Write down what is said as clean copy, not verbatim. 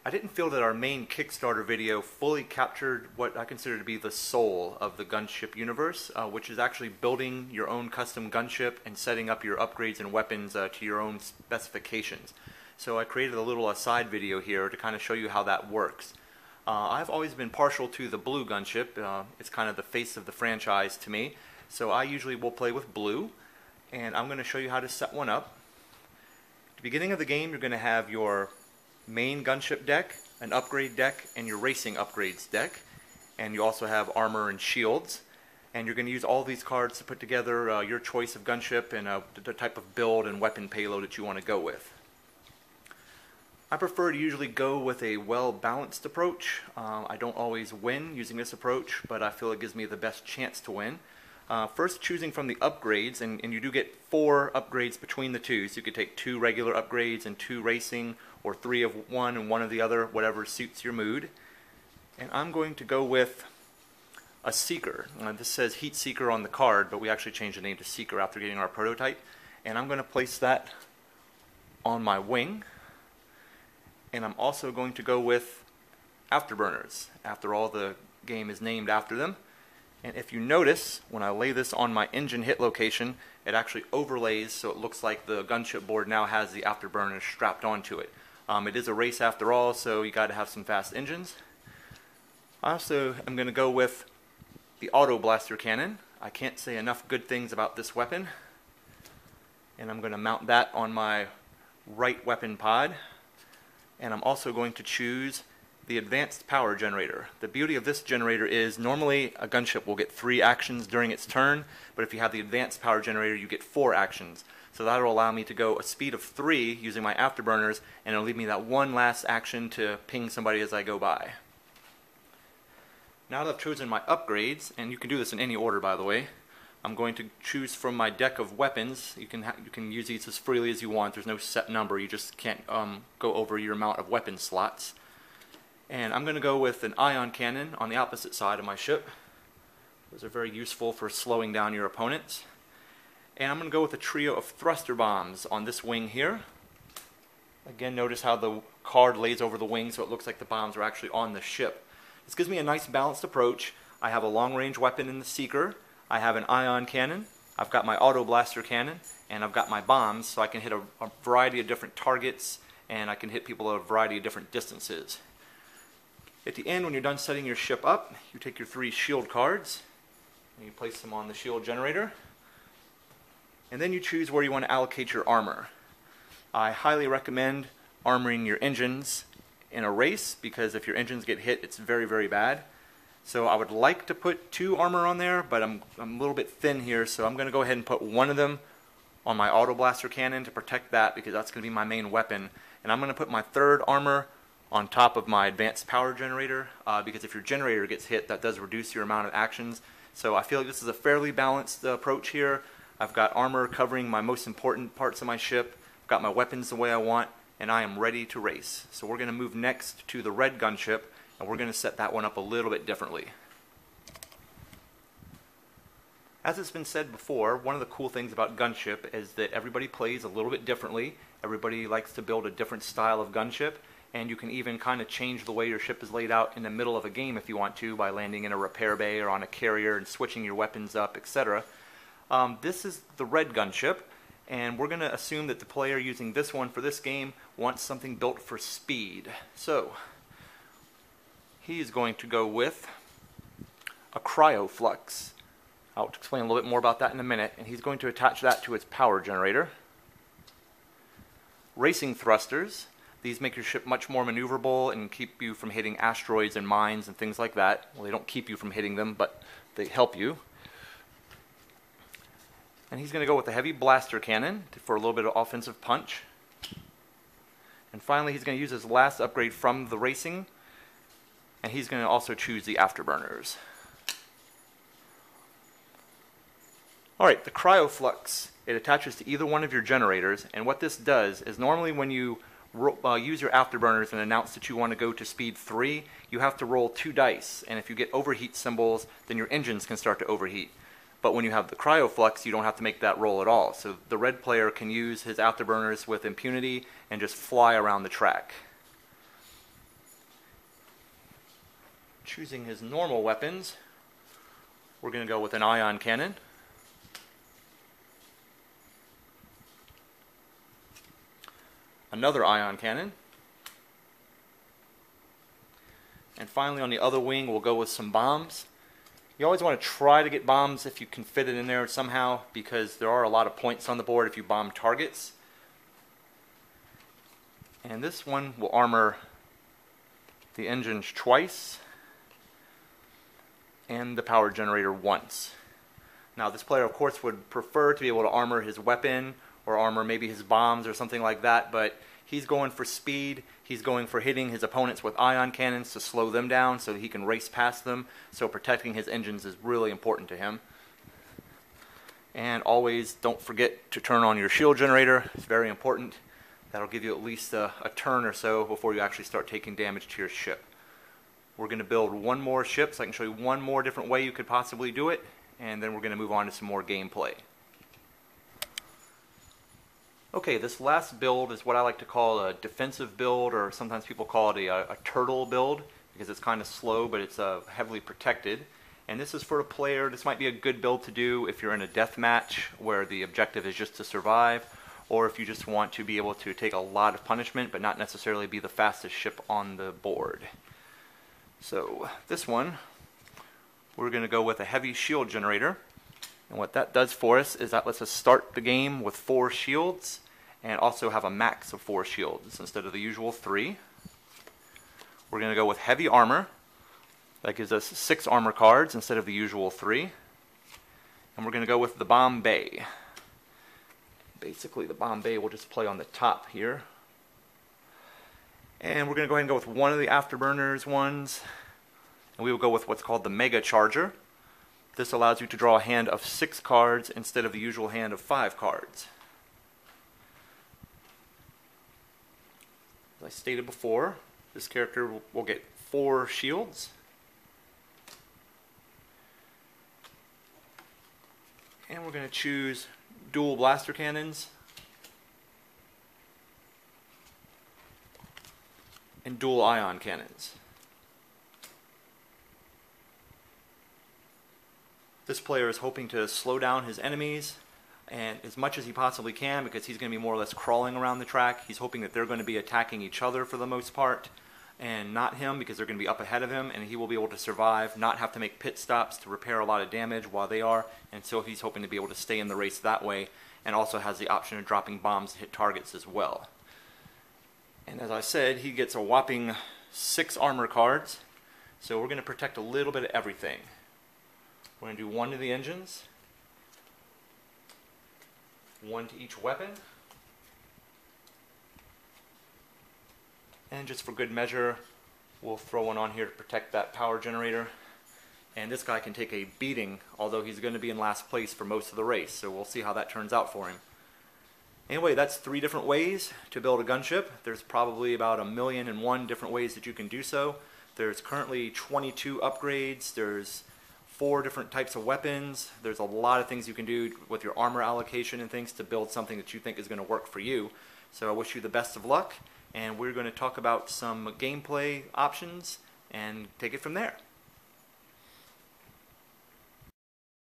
I didn't feel that our main Kickstarter video fully captured what I consider to be the soul of the Gunship universe, which is actually building your own custom gunship and setting up your upgrades and weapons to your own specifications. So I created a little side video here to kind of show you how that works. I've always been partial to the blue gunship. It's kind of the face of the franchise to me. So I usually will play with blue, and I'm going to show you how to set one up. At the beginning of the game, you're going to have your main gunship deck, an upgrade deck, and your racing upgrades deck. And you also have armor and shields. And you're going to use all these cards to put together your choice of gunship and the type of build and weapon payload that you want to go with. I prefer to usually go with a well-balanced approach. I don't always win using this approach, but I feel it gives me the best chance to win. First, choosing from the upgrades, and you do get 4 upgrades between the two, so you could take 2 regular upgrades and 2 racing, or 3 of one and 1 of the other, whatever suits your mood. And I'm going to go with a Seeker. This says Heat Seeker on the card, but we actually changed the name to Seeker after getting our prototype. And I'm going to place that on my wing. And I'm also going to go with Afterburners. After all, the game is named after them. And if you notice, when I lay this on my engine hit location, it actually overlays so it looks like the gunship board now has the Afterburners strapped onto it. It is a race after all, so you got to have some fast engines. I also am going to go with the Auto Blaster Cannon. I can't say enough good things about this weapon. And I'm going to mount that on my right weapon pod. And I'm also going to choose the Advanced Power Generator. The beauty of this generator is normally a gunship will get 3 actions during its turn, but if you have the Advanced Power Generator, you get 4 actions. So that will allow me to go a speed of 3 using my Afterburners, and it'll leave me that one last action to ping somebody as I go by. Now that I've chosen my upgrades, and you can do this in any order by the way, I'm going to choose from my deck of weapons. You can use these as freely as you want. There's no set number. You just can't go over your amount of weapon slots. And I'm going to go with an ion cannon on the opposite side of my ship. Those are very useful for slowing down your opponents. And I'm going to go with a trio of thruster bombs on this wing here. Again, notice how the card lays over the wing so it looks like the bombs are actually on the ship. This gives me a nice balanced approach. I have a long-range weapon in the Seeker. I have an ion cannon, I've got my Auto Blaster Cannon, and I've got my bombs, so I can hit a variety of different targets, and I can hit people at a variety of different distances. At the end, when you're done setting your ship up, you take your 3 shield cards, and you place them on the shield generator, and then you choose where you want to allocate your armor. I highly recommend armoring your engines in a race, because if your engines get hit, it's very, very bad. So I would like to put 2 armor on there, but I'm a little bit thin here, so I'm going to go ahead and put 1 of them on my Auto Blaster Cannon to protect that, because that's going to be my main weapon. And I'm going to put my 3rd armor on top of my Advanced Power Generator, because if your generator gets hit, that does reduce your amount of actions. So I feel like this is a fairly balanced approach here. I've got armor covering my most important parts of my ship, I've got my weapons the way I want, and I am ready to race. So we're going to move next to the red gunship, and we're going to set that one up a little bit differently. As it's been said before, one of the cool things about Gunship is that everybody plays a little bit differently. Everybody likes to build a different style of gunship, and you can even kind of change the way your ship is laid out in the middle of a game if you want to, by landing in a repair bay or on a carrier and switching your weapons up, etc. This is the red gunship, and we're going to assume that the player using this one for this game wants something built for speed. So he's going to go with a cryoflux. I'll explain a little bit more about that in a minute, and he's going to attach that to its power generator. Racing thrusters. These make your ship much more maneuverable and keep you from hitting asteroids and mines and things like that. Well, they don't keep you from hitting them, but they help you. And he's going to go with a heavy blaster cannon for a little bit of offensive punch. And finally, he's going to use his last upgrade from the racing, and he's going to also choose the Afterburners. Alright, the cryoflux. It attaches to either one of your generators, and what this does is normally when you use your Afterburners and announce that you want to go to speed 3, you have to roll 2 dice, and if you get overheat symbols, then your engines can start to overheat. But when you have the cryoflux, you don't have to make that roll at all. So the red player can use his Afterburners with impunity and just fly around the track. Choosing his normal weapons, we're going to go with an ion cannon. Another ion cannon. And finally on the other wing we'll go with some bombs. You always want to try to get bombs if you can fit it in there somehow, because there are a lot of points on the board if you bomb targets. And this one will armor the engines twice and the power generator once. Now this player of course would prefer to be able to armor his weapon or armor maybe his bombs or something like that, but he's going for speed. He's going for hitting his opponents with ion cannons to slow them down so that he can race past them. So protecting his engines is really important to him. And always don't forget to turn on your shield generator. It's very important. That'll give you at least a turn or so before you actually start taking damage to your ship. We're going to build one more ship so I can show you one more different way you could possibly do it, and then we're going to move on to some more gameplay. Okay, this last build is what I like to call a defensive build, or sometimes people call it a turtle build, because it's kind of slow but it's heavily protected. And this is for a player. This might be a good build to do if you're in a death match where the objective is just to survive, or if you just want to be able to take a lot of punishment but not necessarily be the fastest ship on the board. So this one, we're going to go with a heavy shield generator. And what that does for us is that lets us start the game with 4 shields and also have a max of 4 shields instead of the usual 3. We're going to go with heavy armor. That gives us 6 armor cards instead of the usual 3. And we're going to go with the bomb bay. Basically the bomb bay will just play on the top here. And we're going to go ahead and go with one of the afterburners ones. And we will go with what's called the mega charger. This allows you to draw a hand of 6 cards instead of the usual hand of 5 cards. As I stated before, this character will get 4 shields. And we're going to choose dual blaster cannons and dual ion cannons. This player is hoping to slow down his enemies and as much as he possibly can, because he's going to be more or less crawling around the track. He's hoping that they're going to be attacking each other for the most part and not him, because they're going to be up ahead of him, and he will be able to survive, not have to make pit stops to repair a lot of damage while they are, and so he's hoping to be able to stay in the race that way, and also has the option of dropping bombs to hit targets as well. And as I said, he gets a whopping 6 armor cards, so we're going to protect a little bit of everything. We're going to do 1 to the engines, 1 to each weapon, and just for good measure, we'll throw one on here to protect that power generator. And this guy can take a beating, although he's going to be in last place for most of the race, so we'll see how that turns out for him. Anyway, that's 3 different ways to build a gunship. There's probably about 1,000,001 different ways that you can do so. There's currently 22 upgrades. There's 4 different types of weapons. There's a lot of things you can do with your armor allocation and things to build something that you think is going to work for you. So I wish you the best of luck, and we're going to talk about some gameplay options and take it from there.